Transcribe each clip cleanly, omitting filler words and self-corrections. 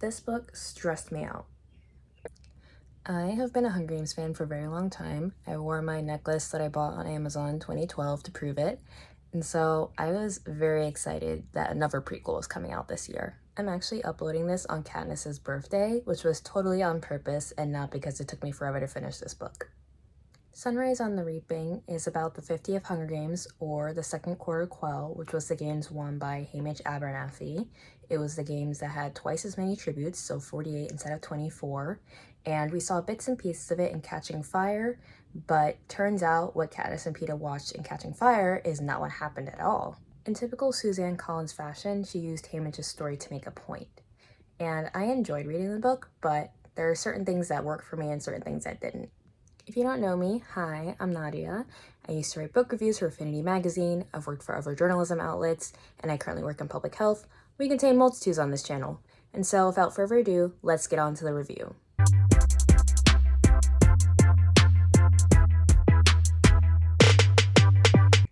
This book stressed me out. I have been a Hunger Games fan for a very long time. I wore my necklace that I bought on Amazon 2012 to prove it, and so I was very excited that another prequel was coming out this year. I'm actually uploading this on Katniss's birthday, which was totally on purpose and not because it took me forever to finish this book. Sunrise on the Reaping is about the 50th Hunger Games, or the second quarter quell, which was the games won by haymitch abernathy. It was the games that had twice as many tributes, so 48 instead of 24, and we saw bits and pieces of it in Catching Fire, but turns out what Katniss and Peeta watched in Catching Fire is not what happened at all. In typical Suzanne Collins fashion, she used Haymitch's story to make a point, and I enjoyed reading the book, but there are certain things that worked for me and certain things that didn't. If you don't know me, hi, I'm Nadia. I used to write book reviews for Affinity Magazine, I've worked for other journalism outlets, and I currently work in public health. We contain multitudes on this channel. And so without further ado, let's get on to the review.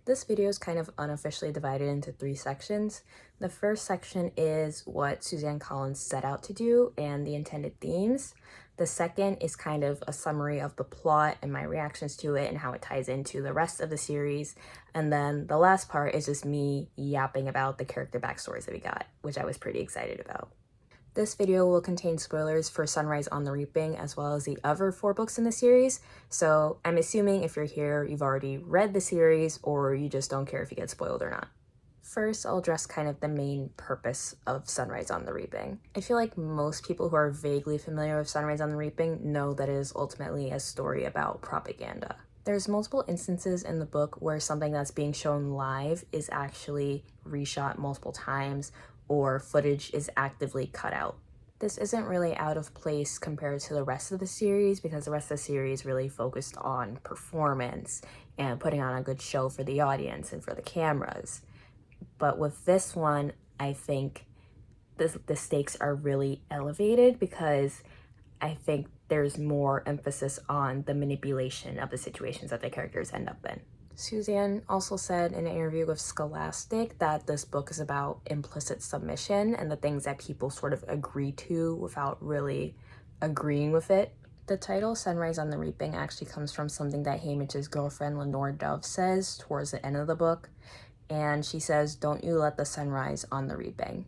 This video is kind of unofficially divided into 3 sections. The first section is what Suzanne Collins set out to do and the intended themes. The second is kind of a summary of the plot and my reactions to it and how it ties into the rest of the series. And then the last part is just me yapping about the character backstories that we got, which I was pretty excited about. This video will contain spoilers for Sunrise on the Reaping as well as the other 4 books in the series, so I'm assuming if you're here you've already read the series or you just don't care if you get spoiled or not. First, I'll address kind of the main purpose of Sunrise on the Reaping. I feel like most people who are vaguely familiar with Sunrise on the Reaping know that it is ultimately a story about propaganda. There's multiple instances in the book where something that's being shown live is actually reshot multiple times or footage is actively cut out. This isn't really out of place compared to the rest of the series because the rest of the series really focused on performance and putting on a good show for the audience and for the cameras. But with this one, I think the stakes are really elevated because I think there's more emphasis on the manipulation of the situations that the characters end up in. Suzanne also said in an interview with Scholastic that this book is about implicit submission and the things that people sort of agree to without really agreeing with it. The title Sunrise on the Reaping actually comes from something that Haymitch's girlfriend Lenore Dove says towards the end of the book, and she says, "Don't you let the sun rise on the reaping."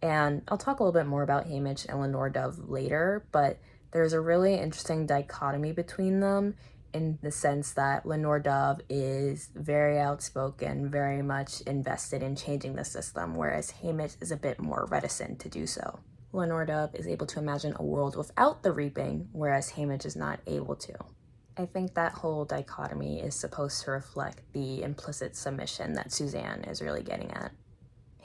And I'll talk a little bit more about Haymitch and Lenore Dove later, but there's a really interesting dichotomy between them in the sense that Lenore Dove is very outspoken, very much invested in changing the system, whereas Haymitch is a bit more reticent to do so. Lenore Dove is able to imagine a world without the reaping, whereas Haymitch is not able to. I think that whole dichotomy is supposed to reflect the implicit submission that Suzanne is really getting at.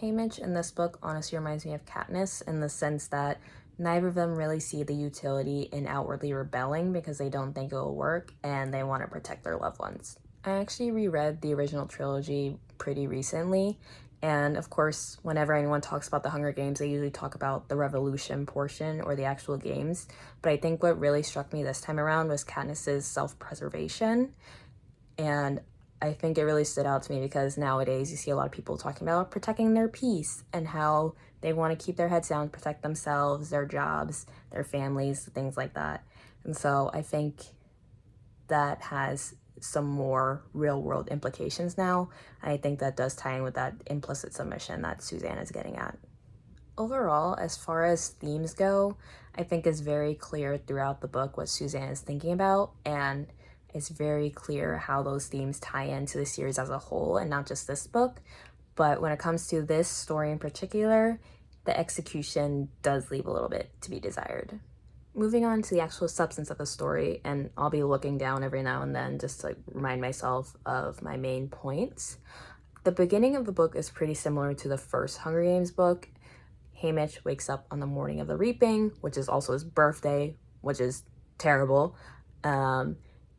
Haymitch in this book honestly reminds me of Katniss in the sense that neither of them really see the utility in outwardly rebelling because they don't think it will work and they want to protect their loved ones. I actually reread the original trilogy pretty recently, and of course, whenever anyone talks about the Hunger Games, they usually talk about the revolution portion or the actual games, but I think what really struck me this time around was Katniss's self-preservation, and I think it really stood out to me because nowadays you see a lot of people talking about protecting their peace and how they want to keep their heads down, protect themselves, their jobs, their families, things like that. And so I think that has some more real-world implications now. I think that does tie in with that implicit submission that Suzanne is getting at. Overall, as far as themes go, I think it's very clear throughout the book what Suzanne is thinking about, and it's very clear how those themes tie into the series as a whole and not just this book. But when it comes to this story in particular, the execution does leave a little bit to be desired. Moving on to the actual substance of the story, and I'll be looking down every now and then just to remind myself of my main points. The beginning of the book is pretty similar to the first Hunger Games book. Haymitch wakes up on the morning of the reaping, which is also his birthday, which is terrible.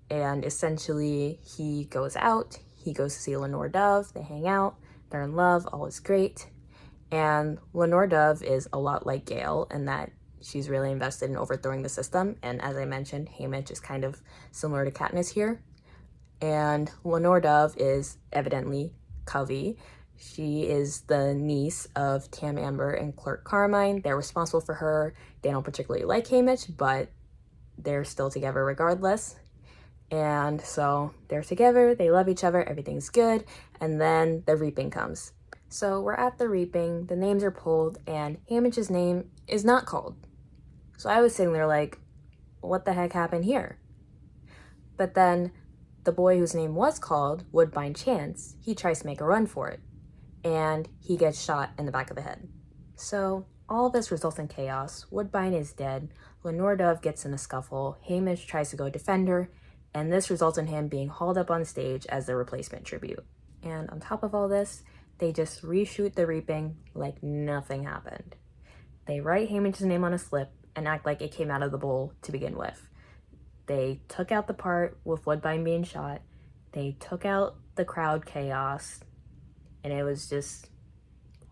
And essentially he goes out, he goes to see Lenore Dove, they hang out, they're in love, all is great. And Lenore Dove is a lot like Gale in that she's really invested in overthrowing the system. And as I mentioned, Haymitch is kind of similar to Katniss here. And Lenore Dove is evidently Covey, She is the niece of Tam Amber and Clerk Carmine. They're responsible for her. They don't particularly like haymitch, but they're still together regardless. And so they're together, they love each other, everything's good, and then the reaping comes. So we're at the reaping, the names are pulled, and haymitch's name is not called. So I was sitting there like, what the heck happened here? But then the boy whose name was called, Woodbine Chance, he tries to make a run for it, and he gets shot in the back of the head. So all of this results in chaos. Woodbine is dead, Lenore Dove gets in a scuffle, haymitch tries to go defend her, and this results in him being hauled up on stage as the replacement tribute. And on top of all this, they just reshoot the reaping like nothing happened. They write haymitch's name on a slip and act like it came out of the bowl to begin with. They took out the part with Woodbine being shot, they took out the crowd chaos, and it was just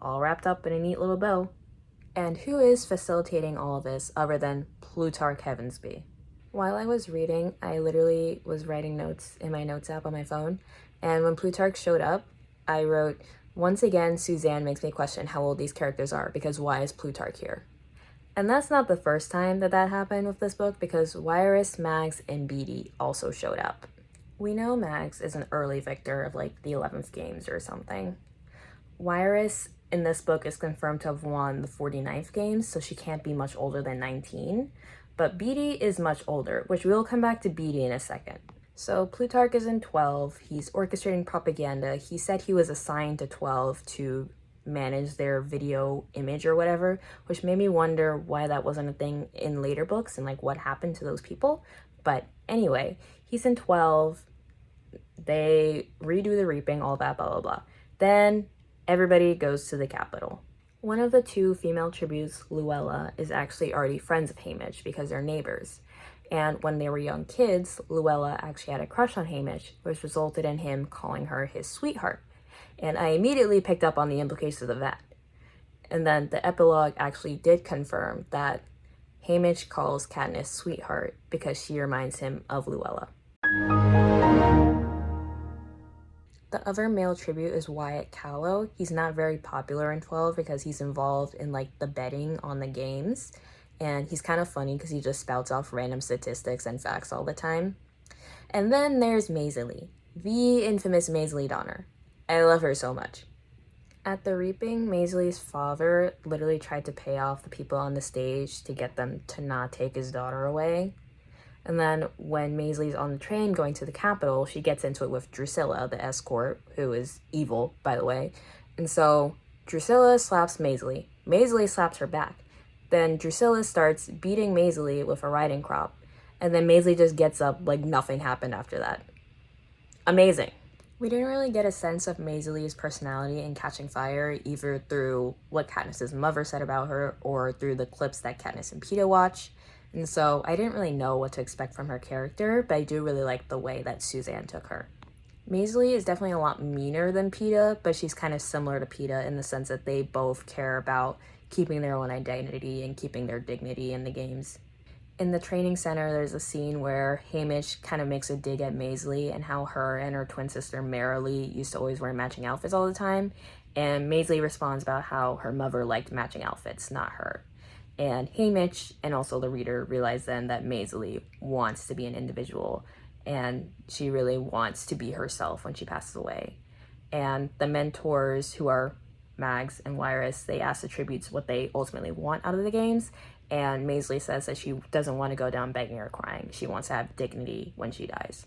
all wrapped up in a neat little bow. And who is facilitating all of this other than Plutarch Heavensby? While I was reading, I literally was writing notes in my notes app on my phone, and when Plutarch showed up, I wrote, "Once again, Suzanne makes me question how old these characters are, because why is Plutarch here?" And that's not the first time that happened with this book, because Wirus, Mags, and Beatty also showed up. We know Mags is an early victor of like the 11th games or something. Wirus in this book is confirmed to have won the 49th games, so she can't be much older than 19. But Beatty is much older, which we'll come back to Beatty in a second. So Plutarch is in 12, he's orchestrating propaganda. He said he was assigned to 12 to manage their video image or whatever, which made me wonder why that wasn't a thing in later books and like what happened to those people. But anyway, he's in 12, they redo the reaping, all that, blah, blah, blah. Then everybody goes to the Capitol. One of the two female tributes, Louella, is actually already friends of haymitch because they're neighbors. And when they were young kids, Louella actually had a crush on haymitch, which resulted in him calling her his sweetheart. And I immediately picked up on the implications of that. And then the epilogue actually did confirm that haymitch calls Katniss sweetheart because she reminds him of Louella. The other male tribute is Wyatt Callow. He's not very popular in 12 because he's involved in like the betting on the games. And he's kind of funny because he just spouts off random statistics and facts all the time. And then there's Maysilee, the infamous Maysilee Donner. I love her so much. At the reaping, Maysilee's father literally tried to pay off the people on the stage to get them to not take his daughter away. And then when Maysilee's on the train going to the Capitol, she gets into it with Drusilla, the escort, who is evil, by the way. And so Drusilla slaps Maysilee. Maysilee slaps her back. Then Drusilla starts beating Maysilee with a riding crop. And then Maysilee just gets up like nothing happened after that. Amazing. We didn't really get a sense of Maysilee's personality in Catching Fire, either through what Katniss's mother said about her or through the clips that Katniss and Peeta watch. And so I didn't really know what to expect from her character, but I do really like the way that Suzanne took her. Maysilee is definitely a lot meaner than Peeta, but she's kind of similar to Peeta in the sense that they both care about keeping their own identity and keeping their dignity in the games. In the training center, there's a scene where haymitch kind of makes a dig at Maysilee and how her and her twin sister Marilee used to always wear matching outfits all the time. And Maysilee responds about how her mother liked matching outfits, not her. And haymitch and also the reader realize then that Maysilee wants to be an individual and she really wants to be herself when she passes away. And the mentors, who are Mags and Wirus, they ask the tributes what they ultimately want out of the games. And Maysilee says that she doesn't want to go down begging or crying. She wants to have dignity when she dies.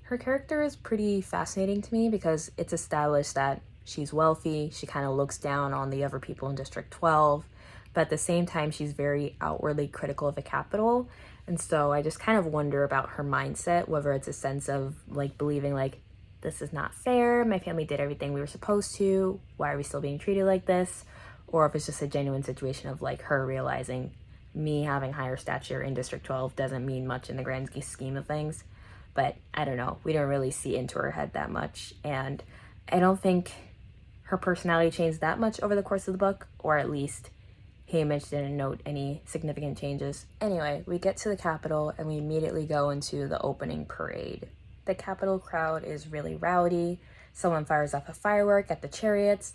Her character is pretty fascinating to me because it's established that she's wealthy. She kind of looks down on the other people in District 12. But at the same time, she's very outwardly critical of the Capitol. And so I just kind of wonder about her mindset, whether it's a sense of like believing like, this is not fair, my family did everything we were supposed to, why are we still being treated like this? Or if it's just a genuine situation of like her realizing me having higher stature in District 12 doesn't mean much in the grand scheme of things. But I don't know, we don't really see into her head that much. And I don't think her personality changed that much over the course of the book, or at least haymitch didn't note any significant changes. Anyway, we get to the Capitol and we immediately go into the opening parade. The Capitol crowd is really rowdy. Someone fires off a firework at the chariots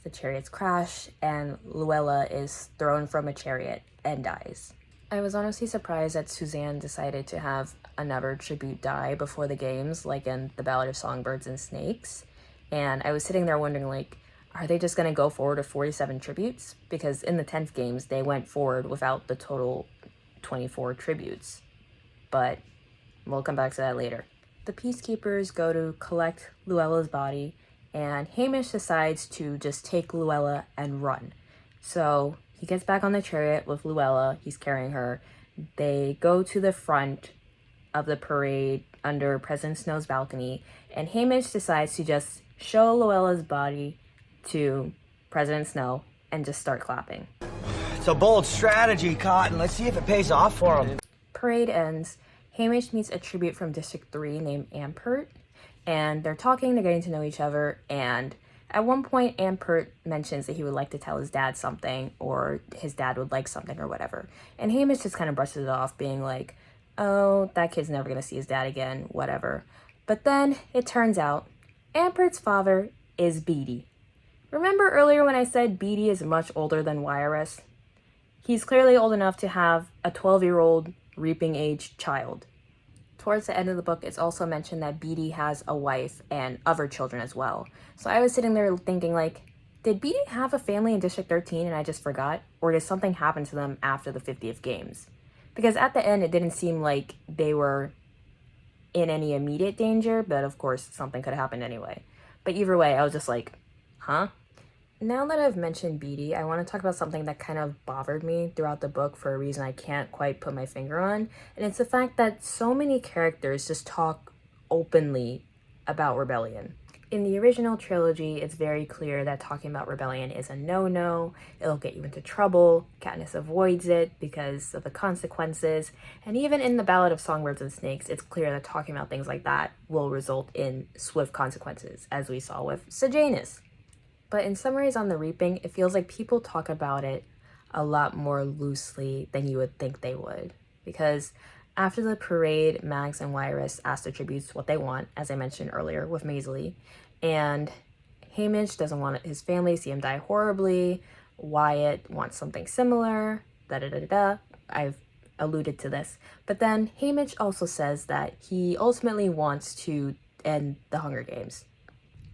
crash, and Louella is thrown from a chariot and dies. I was honestly surprised that Suzanne decided to have another tribute die before the games, like in the Ballad of Songbirds and Snakes. And I was sitting there wondering, like, are they just going to go forward with 47 tributes? Because in the 10th games, they went forward without the total 24 tributes. But we'll come back to that later. The peacekeepers go to collect Louella's body, and Haymitch decides to just take Louella and run. So he gets back on the chariot with Louella, he's carrying her. They go to the front of the parade under President Snow's balcony, and Haymitch decides to just show Louella's body to President Snow and just start clapping. It's a bold strategy, Cotton. Let's see if it pays off for him. Parade ends. Haymitch meets a tribute from District 3 named Ampert, and they're talking, they're getting to know each other, and at one point Ampert mentions that he would like to tell his dad something, or his dad would like something or whatever, and Haymitch just kind of brushes it off, being like, oh, that kid's never going to see his dad again, whatever. But then it turns out Ampert's father is Beatty. Remember earlier when I said Beatty is much older than Wirus? He's clearly old enough to have a 12-year-old reaping age child. Towards the end of the book, it's also mentioned that Beatty has a wife and other children as well. So I was sitting there thinking, like, did Beatty have a family in District 13 and I just forgot? Or did something happen to them after the 50th games? Because at the end, it didn't seem like they were in any immediate danger, but of course, something could have happened anyway. But either way, I was just like, huh? Now that I've mentioned Beatty, I want to talk about something that kind of bothered me throughout the book for a reason I can't quite put my finger on, and it's the fact that so many characters just talk openly about rebellion. In the original trilogy, it's very clear that talking about rebellion is a no-no, it'll get you into trouble, Katniss avoids it because of the consequences, and even in the Ballad of Songbirds and Snakes, it's clear that talking about things like that will result in swift consequences, as we saw with Sejanus. But in Summaries on the Reaping, it feels like people talk about it a lot more loosely than you would think they would. Because after the parade, Mags and Wirus ask the tributes what they want, as I mentioned earlier with Maysilee. And Haymitch doesn't want his family to see him die horribly. Wyatt wants something similar. Da-da-da-da-da. I've alluded to this. But then Haymitch also says that he ultimately wants to end the Hunger Games.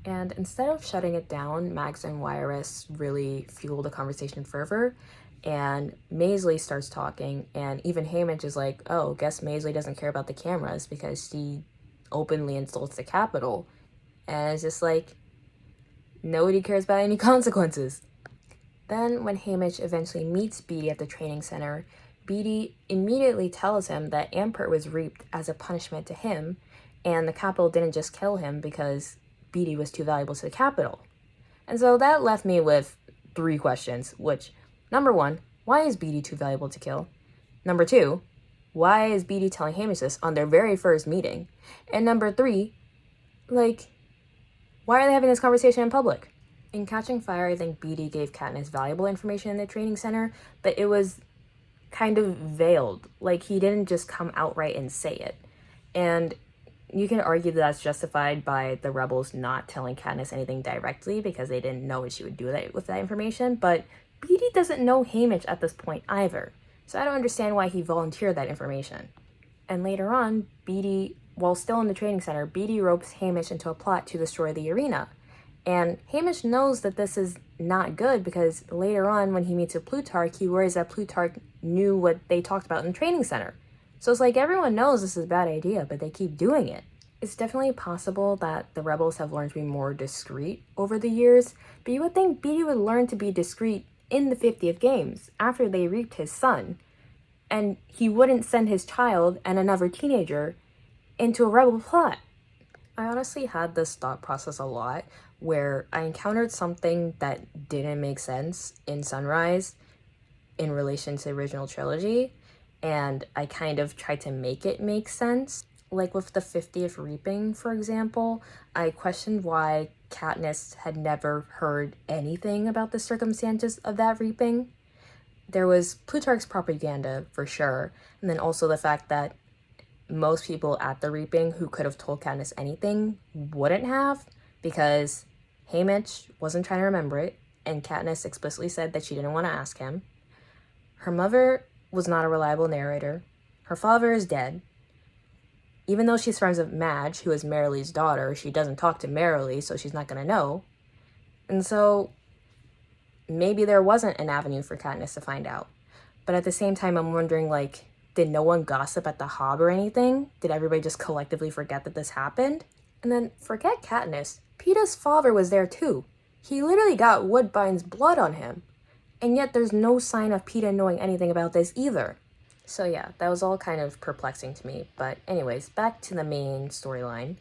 And instead of shutting it down, Mags and Wirus really fuel the conversation further, and Maysilee starts talking, and even Haymitch is like, oh, guess Maysilee doesn't care about the cameras because she openly insults the Capitol. And it's just like, nobody cares about any consequences. Then when Haymitch eventually meets Beatty at the training center, Beatty immediately tells him that Ampert was reaped as a punishment to him, and the Capitol didn't just kill him because Beatty was too valuable to the Capitol. And so that left me with 3 questions, which, number 1, why is Beatty too valuable to kill? Number 2, why is Beatty telling Haymitch this on their very first meeting? And number 3, like, why are they having this conversation in public? In Catching Fire, I think Beatty gave Katniss valuable information in the training center, but it was kind of veiled. Like, he didn't just come outright and say it. And you can argue that that's justified by the rebels not telling Katniss anything directly because they didn't know what she would do with that information, but Beatty doesn't know Haymitch at this point either, so I don't understand why he volunteered that information. And later on, Beatty, while still in the training center, Beatty ropes Haymitch into a plot to destroy the arena. And Haymitch knows that this is not good because later on when he meets with Plutarch, he worries that Plutarch knew what they talked about in the training center. So it's like everyone knows this is a bad idea, but they keep doing it. It's definitely possible that the rebels have learned to be more discreet over the years, but you would think Beatty would learn to be discreet in the 50th games, after they reaped his son, and he wouldn't send his child and another teenager into a rebel plot. I honestly had this thought process a lot, where I encountered something that didn't make sense in Sunrise in relation to the original trilogy, and I kind of tried to make it make sense. Like with the 50th reaping, for example, I questioned why Katniss had never heard anything about the circumstances of that reaping. There was Plutarch's propaganda, for sure, and then also the fact that most people at the reaping who could have told Katniss anything wouldn't have, because Haymitch wasn't trying to remember it, and Katniss explicitly said that she didn't want to ask him. Her mother was not a reliable narrator. Her father is dead. Even though she's friends with Madge, who is Marilee's daughter, she doesn't talk to Marilee, so she's not going to know. And so maybe there wasn't an avenue for Katniss to find out. But at the same time, I'm wondering, like, did no one gossip at the Hob or anything? Did everybody just collectively forget that this happened? And then forget Katniss. Peeta's father was there too. He literally got Woodbine's blood on him. And yet there's no sign of Peeta knowing anything about this either. So yeah, that was all kind of perplexing to me. But anyways, back to the main storyline.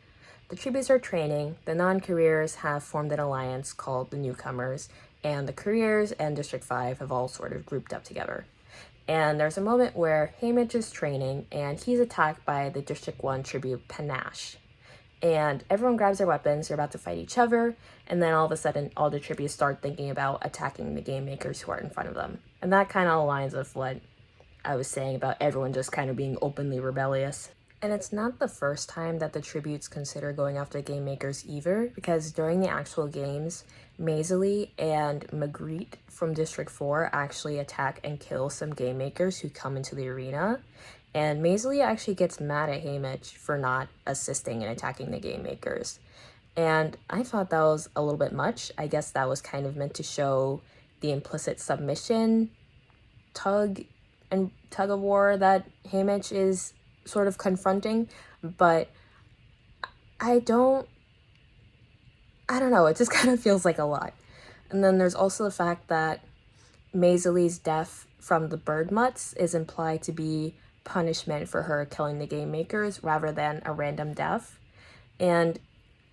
The tributes are training. The non-careers have formed an alliance called the Newcomers. And the careers and District 5 have all sort of grouped up together. And there's a moment where Haymitch is training and he's attacked by the District 1 tribute Panache. And everyone grabs their weapons, they're about to fight each other, and then all of a sudden all the tributes start thinking about attacking the game makers who are in front of them. And that kind of aligns with what I was saying about everyone just kind of being openly rebellious. And it's not the first time that the tributes consider going after game makers either, because during the actual games, Maysilee and Magritte from District 4 actually attack and kill some game makers who come into the arena. And Maysilee actually gets mad at Haymitch for not assisting in attacking the game makers. And I thought that was a little bit much. I guess that was kind of meant to show the implicit submission tug of war that Haymitch is sort of confronting, but I don't know, it just kind of feels like a lot. And then there's also the fact that Maysilee's death from the bird mutts is implied to be punishment for her killing the game makers rather than a random death. And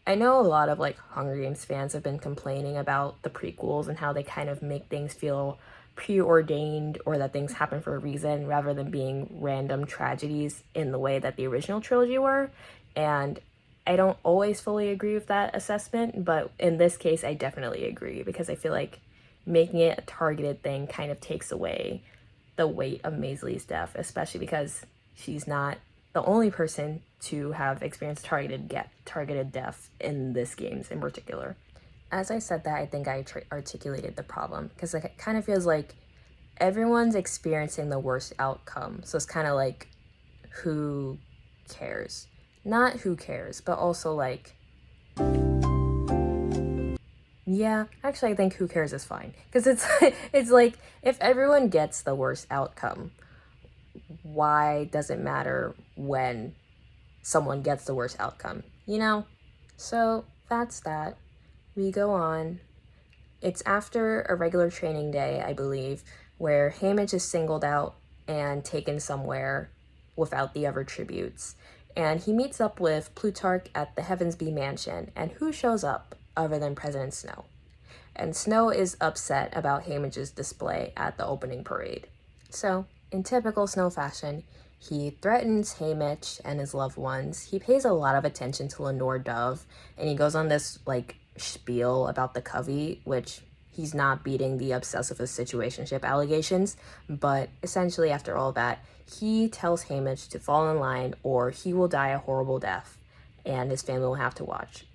I know a lot of like Hunger Games fans have been complaining about the prequels and how they kind of make things feel preordained or that things happen for a reason rather than being random tragedies in the way that the original trilogy were. And I don't always fully agree with that assessment, but in this case I definitely agree, because I feel like making it a targeted thing kind of takes away the weight of Maysilee's death, especially because she's not the only person to have experienced targeted death in this games in particular. As I said that, I think I articulated the problem, because it kind of feels like everyone's experiencing the worst outcome. So it's kind of like, who cares? Not who cares, but also like, yeah, actually I think who cares is fine. Because it's like, if everyone gets the worst outcome, why does it matter when someone gets the worst outcome, you know? So that's that. We go on. It's after a regular training day, I believe, where Haymitch is singled out and taken somewhere without the other tributes. And he meets up with Plutarch at the Heavensby Mansion, and who shows up other than President Snow? And Snow is upset about Haymitch's display at the opening parade. So, in typical Snow fashion, he threatens Haymitch and his loved ones. He pays a lot of attention to Lenore Dove, and he goes on this, like, spiel about the Covey, which he's not beating the obsessive situationship allegations, but essentially after all that, he tells Haymitch to fall in line or he will die a horrible death and his family will have to watch,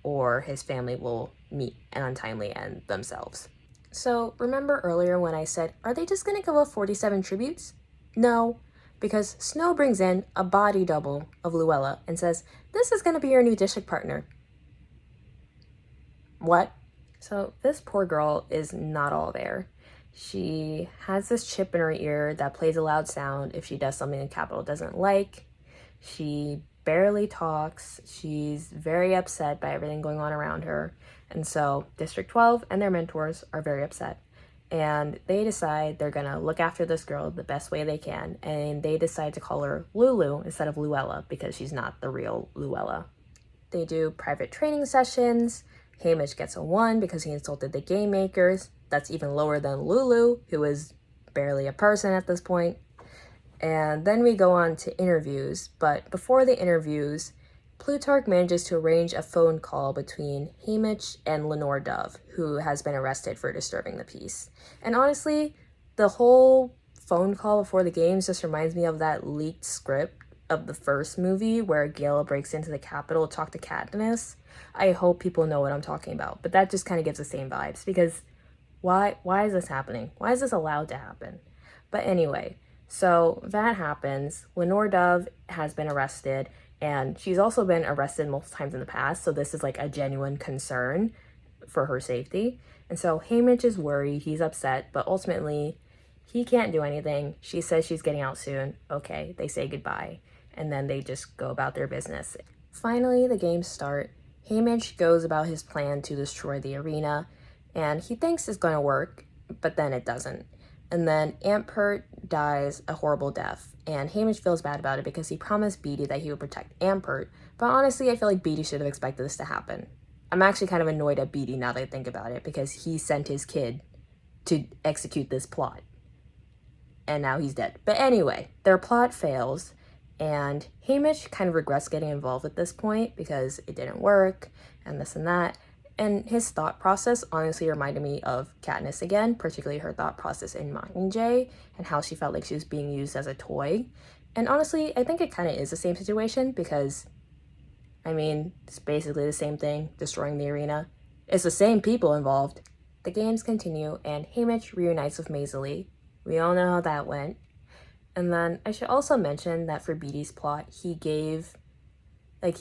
or his family will meet an untimely end themselves. So remember earlier when I said, are they just gonna go with 47 tributes? No, because Snow brings in a body double of Louella and says, this is gonna be your new district partner. What? So this poor girl is not all there. She has this chip in her ear that plays a loud sound if she does something the Capitol doesn't like. She barely talks. She's very upset by everything going on around her. And so District 12 and their mentors are very upset. And they decide they're gonna look after this girl the best way they can. And they decide to call her Lulu instead of Louella because she's not the real Louella. They do private training sessions. Haymitch gets a 1 because he insulted the game makers. That's even lower than Lulu, who is barely a person at this point. And then we go on to interviews, but before the interviews, Plutarch manages to arrange a phone call between Haymitch and Lenore Dove, who has been arrested for disturbing the peace. And honestly, the whole phone call before the games just reminds me of that leaked script of the first movie where Gale breaks into the Capitol to talk to Katniss. I hope people know what I'm talking about, but that just kind of gives the same vibes because why is this happening? Why is this allowed to happen? But anyway, so that happens. Lenore Dove has been arrested, and she's also been arrested multiple times in the past, so this is like a genuine concern for her safety. And so Haymitch is worried, he's upset, but ultimately he can't do anything. She says she's getting out soon. Okay, they say goodbye, and then they just go about their business. Finally, the games start. Haymitch goes about his plan to destroy the arena, and he thinks it's going to work, but then it doesn't. And then Ampert dies a horrible death, and Haymitch feels bad about it because he promised Beetee that he would protect Ampert, but honestly, I feel like Beetee should have expected this to happen. I'm actually kind of annoyed at Beetee now that I think about it, because he sent his kid to execute this plot, and now he's dead. But anyway, their plot fails, and Haymitch kind of regrets getting involved at this point because it didn't work, and this and that. And his thought process honestly reminded me of Katniss again, particularly her thought process in Mockingjay and how she felt like she was being used as a toy. And honestly, I think it kind of is the same situation because, I mean, it's basically the same thing, destroying the arena. It's the same people involved. The games continue, and Haymitch reunites with Maysilee. We all know how that went. And then I should also mention that for Beetee's plot, he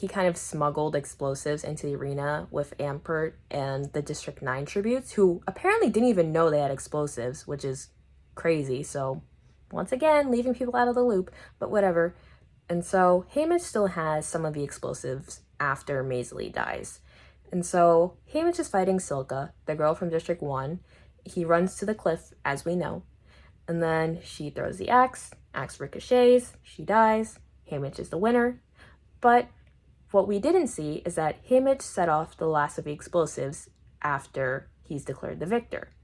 kind of smuggled explosives into the arena with Ampert and the District 9 tributes, who apparently didn't even know they had explosives, which is crazy. So, once again, leaving people out of the loop, but whatever. And so, Haymitch still has some of the explosives after Maysilee dies. And so, Haymitch is fighting Silka, the girl from District 1. He runs to the cliff, as we know. And then she throws the axe ricochets, she dies, Haymitch is the winner. But what we didn't see is that Haymitch set off the last of the explosives after he's declared the victor.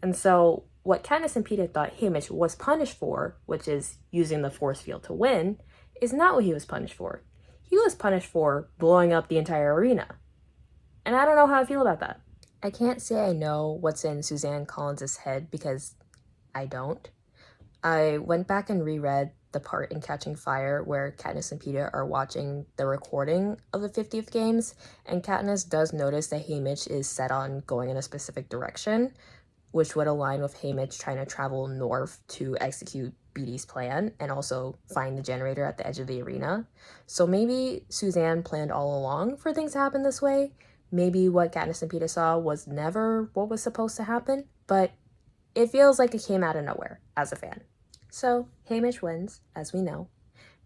And so what Katniss and Peeta thought Haymitch was punished for, which is using the force field to win, is not what he was punished for. He was punished for blowing up the entire arena. And I don't know how I feel about that. I can't say I know what's in Suzanne Collins' head because I don't. I went back and reread the part in Catching Fire where Katniss and Peeta are watching the recording of the 50th games, and Katniss does notice that Haymitch is set on going in a specific direction, which would align with Haymitch trying to travel north to execute Beetee's plan and also find the generator at the edge of the arena. So maybe Suzanne planned all along for things to happen this way. Maybe what Katniss and Peeta saw was never what was supposed to happen, but it feels like it came out of nowhere as a fan. So, Haymitch wins, as we know,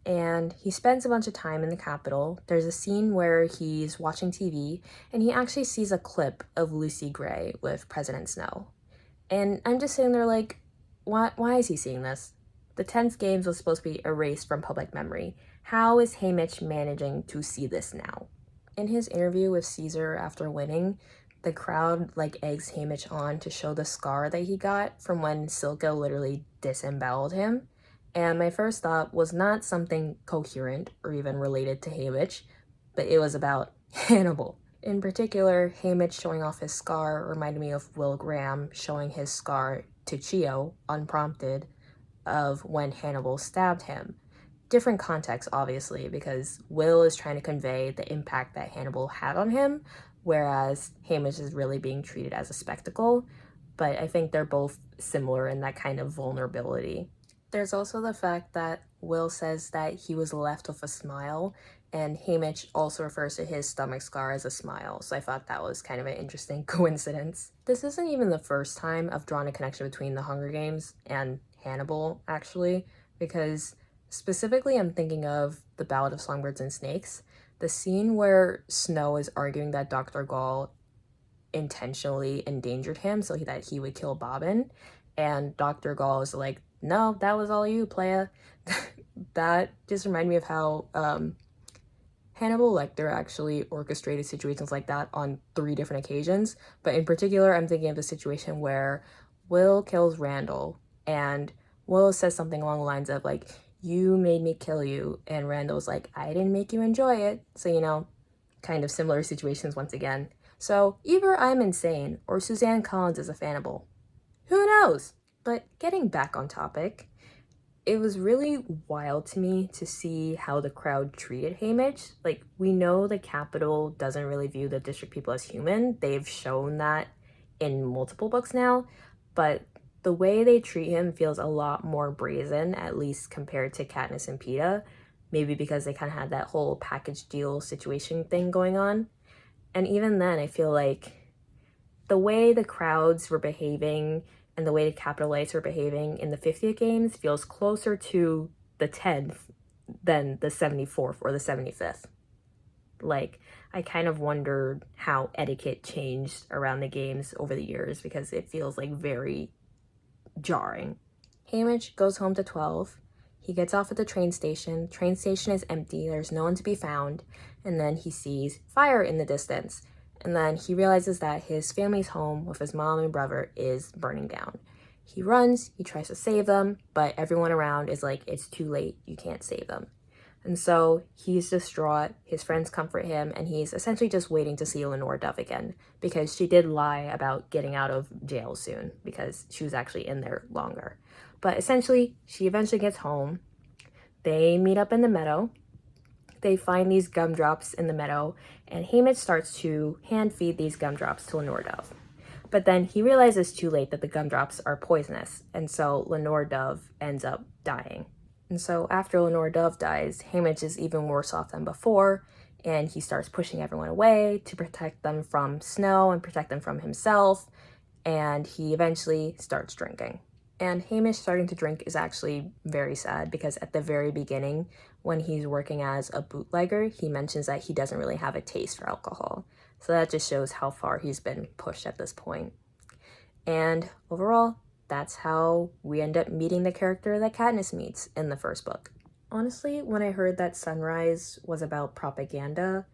and he spends a bunch of time in the Capitol. There's a scene where he's watching TV, and he actually sees a clip of Lucy Gray with President Snow. And I'm just sitting there like, why is he seeing this? The 10th games was supposed to be erased from public memory. How is Haymitch managing to see this now? In his interview with Caesar after winning, the crowd eggs Haymitch on to show the scar that he got from when Silka literally disemboweled him. And my first thought was not something coherent or even related to Haymitch, but it was about Hannibal. In particular, Haymitch showing off his scar reminded me of Will Graham showing his scar to Chio, unprompted, of when Hannibal stabbed him. Different context, obviously, because Will is trying to convey the impact that Hannibal had on him, whereas Haymitch is really being treated as a spectacle, but I think they're both similar in that kind of vulnerability. There's also the fact that Will says that he was left with a smile, and Haymitch also refers to his stomach scar as a smile, so I thought that was kind of an interesting coincidence. This isn't even the first time I've drawn a connection between the Hunger Games and Hannibal, actually, because specifically I'm thinking of the Ballad of Songbirds and Snakes. The scene where Snow is arguing that Dr. Gall intentionally endangered him so that he would kill Bobbin, and Dr. Gall is like, no, that was all you, playa. That just reminded me of how Hannibal Lecter actually orchestrated situations like that on 3 different occasions, but in particular, I'm thinking of the situation where Will kills Randall, and Will says something along the lines of you made me kill you, and Randall's like, I didn't make you enjoy it. So, kind of similar situations once again. So either I'm insane or Suzanne Collins is a Fannibal. Who knows? But getting back on topic, it was really wild to me to see how the crowd treated Haymitch. Like, we know the capital doesn't really view the district people as human. They've shown that in multiple books now, but the way they treat him feels a lot more brazen, at least compared to Katniss and Peeta. Maybe because they kind of had that whole package deal situation thing going on. And even then, I feel like the way the crowds were behaving and the way the Capitalites were behaving in the 50th games feels closer to the 10th than the 74th or the 75th. Like, I kind of wondered how etiquette changed around the games over the years because it feels like very jarring. Haymitch goes home to 12. He gets off at the train station. Train station is empty. There's no one to be found. And then he sees fire in the distance. And then he realizes that his family's home with his mom and brother is burning down. He runs, he tries to save them, but everyone around is like, it's too late, you can't save them. And so he's distraught, his friends comfort him, and he's essentially just waiting to see Lenore Dove again, because she did lie about getting out of jail soon, because she was actually in there longer. But essentially, she eventually gets home. They meet up in the meadow. They find these gumdrops in the meadow, and Haymitch starts to hand feed these gumdrops to Lenore Dove. But then he realizes too late that the gumdrops are poisonous, and so Lenore Dove ends up dying. And so after Lenore Dove dies, Haymitch is even worse off than before, and he starts pushing everyone away to protect them from snow and protect them from himself, and he eventually starts drinking. And Haymitch starting to drink is actually very sad because at the very beginning, when he's working as a bootlegger, he mentions that he doesn't really have a taste for alcohol. So that just shows how far he's been pushed at this point. And overall, that's how we end up meeting the character that Katniss meets in the first book. Honestly, when I heard that Sunrise was about propaganda,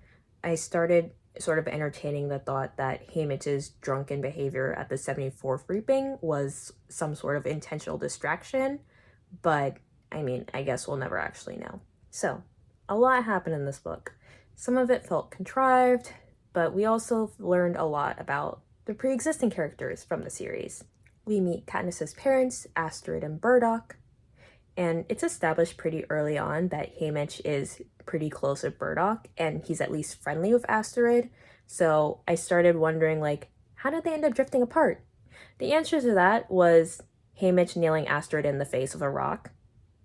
I started sort of entertaining the thought that Haymitch's drunken behavior at the 74th reaping was some sort of intentional distraction, but I mean, I guess we'll never actually know. So, a lot happened in this book. Some of it felt contrived, but we also learned a lot about the pre-existing characters from the series. We meet Katniss's parents, Astrid and Burdock, and it's established pretty early on that Haymitch is pretty close with Burdock, and he's at least friendly with Astrid. So I started wondering, like, how did they end up drifting apart? The answer to that was Haymitch nailing Astrid in the face with a rock.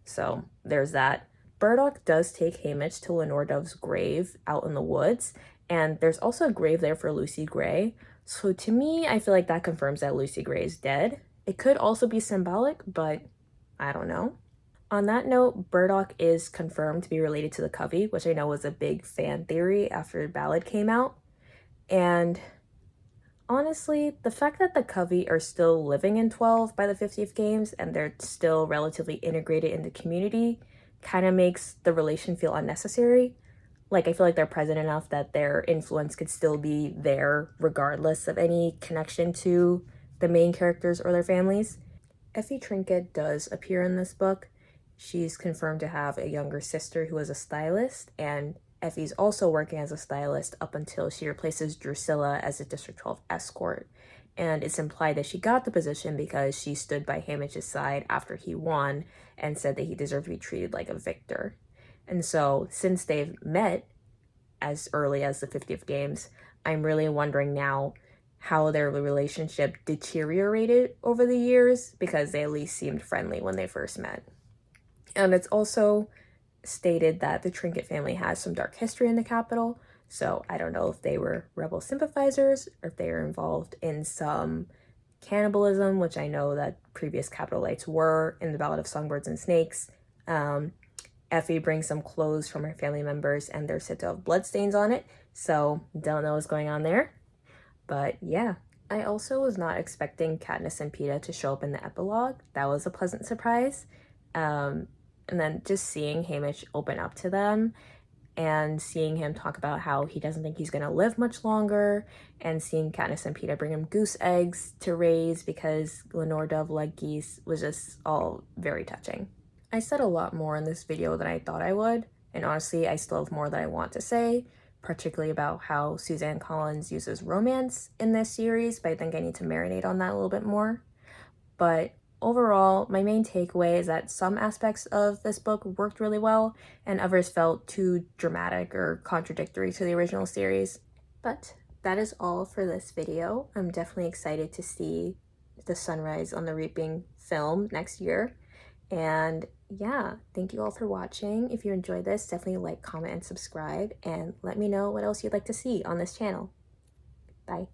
So there's that. Burdock does take Haymitch to Lenore Dove's grave out in the woods, and there's also a grave there for Lucy Gray. So to me, I feel like that confirms that Lucy Gray is dead. It could also be symbolic, but I don't know. On that note, Burdock is confirmed to be related to the Covey, which I know was a big fan theory after Ballad came out. And honestly, the fact that the Covey are still living in 12 by the 50th games and they're still relatively integrated in the community kind of makes the relation feel unnecessary. Like, I feel like they're present enough that their influence could still be there regardless of any connection to the main characters or their families. Effie Trinket does appear in this book. She's confirmed to have a younger sister who is a stylist, and Effie's also working as a stylist up until she replaces Drusilla as a District 12 escort. And it's implied that she got the position because she stood by Haymitch's side after he won and said that he deserved to be treated like a victor. And so, since they've met as early as the 50th games, I'm really wondering now how their relationship deteriorated over the years, because they at least seemed friendly when they first met. And it's also stated that the Trinket family has some dark history in the capital, so I don't know if they were rebel sympathizers or if they were involved in some cannibalism, which I know that previous Capitolites were in the Ballad of Songbirds and Snakes. Effie brings some clothes from her family members and they're said to have bloodstains on it, so don't know what's going on there. But yeah, I also was not expecting Katniss and Peeta to show up in the epilogue. That was a pleasant surprise. And then just seeing Haymitch open up to them and seeing him talk about how he doesn't think he's going to live much longer, and seeing Katniss and Peeta bring him goose eggs to raise because Lenore Dove liked geese was just all very touching. I said a lot more in this video than I thought I would, and honestly, I still have more that I want to say, particularly about how Suzanne Collins uses romance in this series, but I think I need to marinate on that a little bit more. But overall, my main takeaway is that some aspects of this book worked really well, and others felt too dramatic or contradictory to the original series. But that is all for this video. I'm definitely excited to see the Sunrise on the Reaping film next year. And yeah, thank you all for watching. If you enjoyed this, definitely like, comment, and subscribe, and let me know what else you'd like to see on this channel. Bye.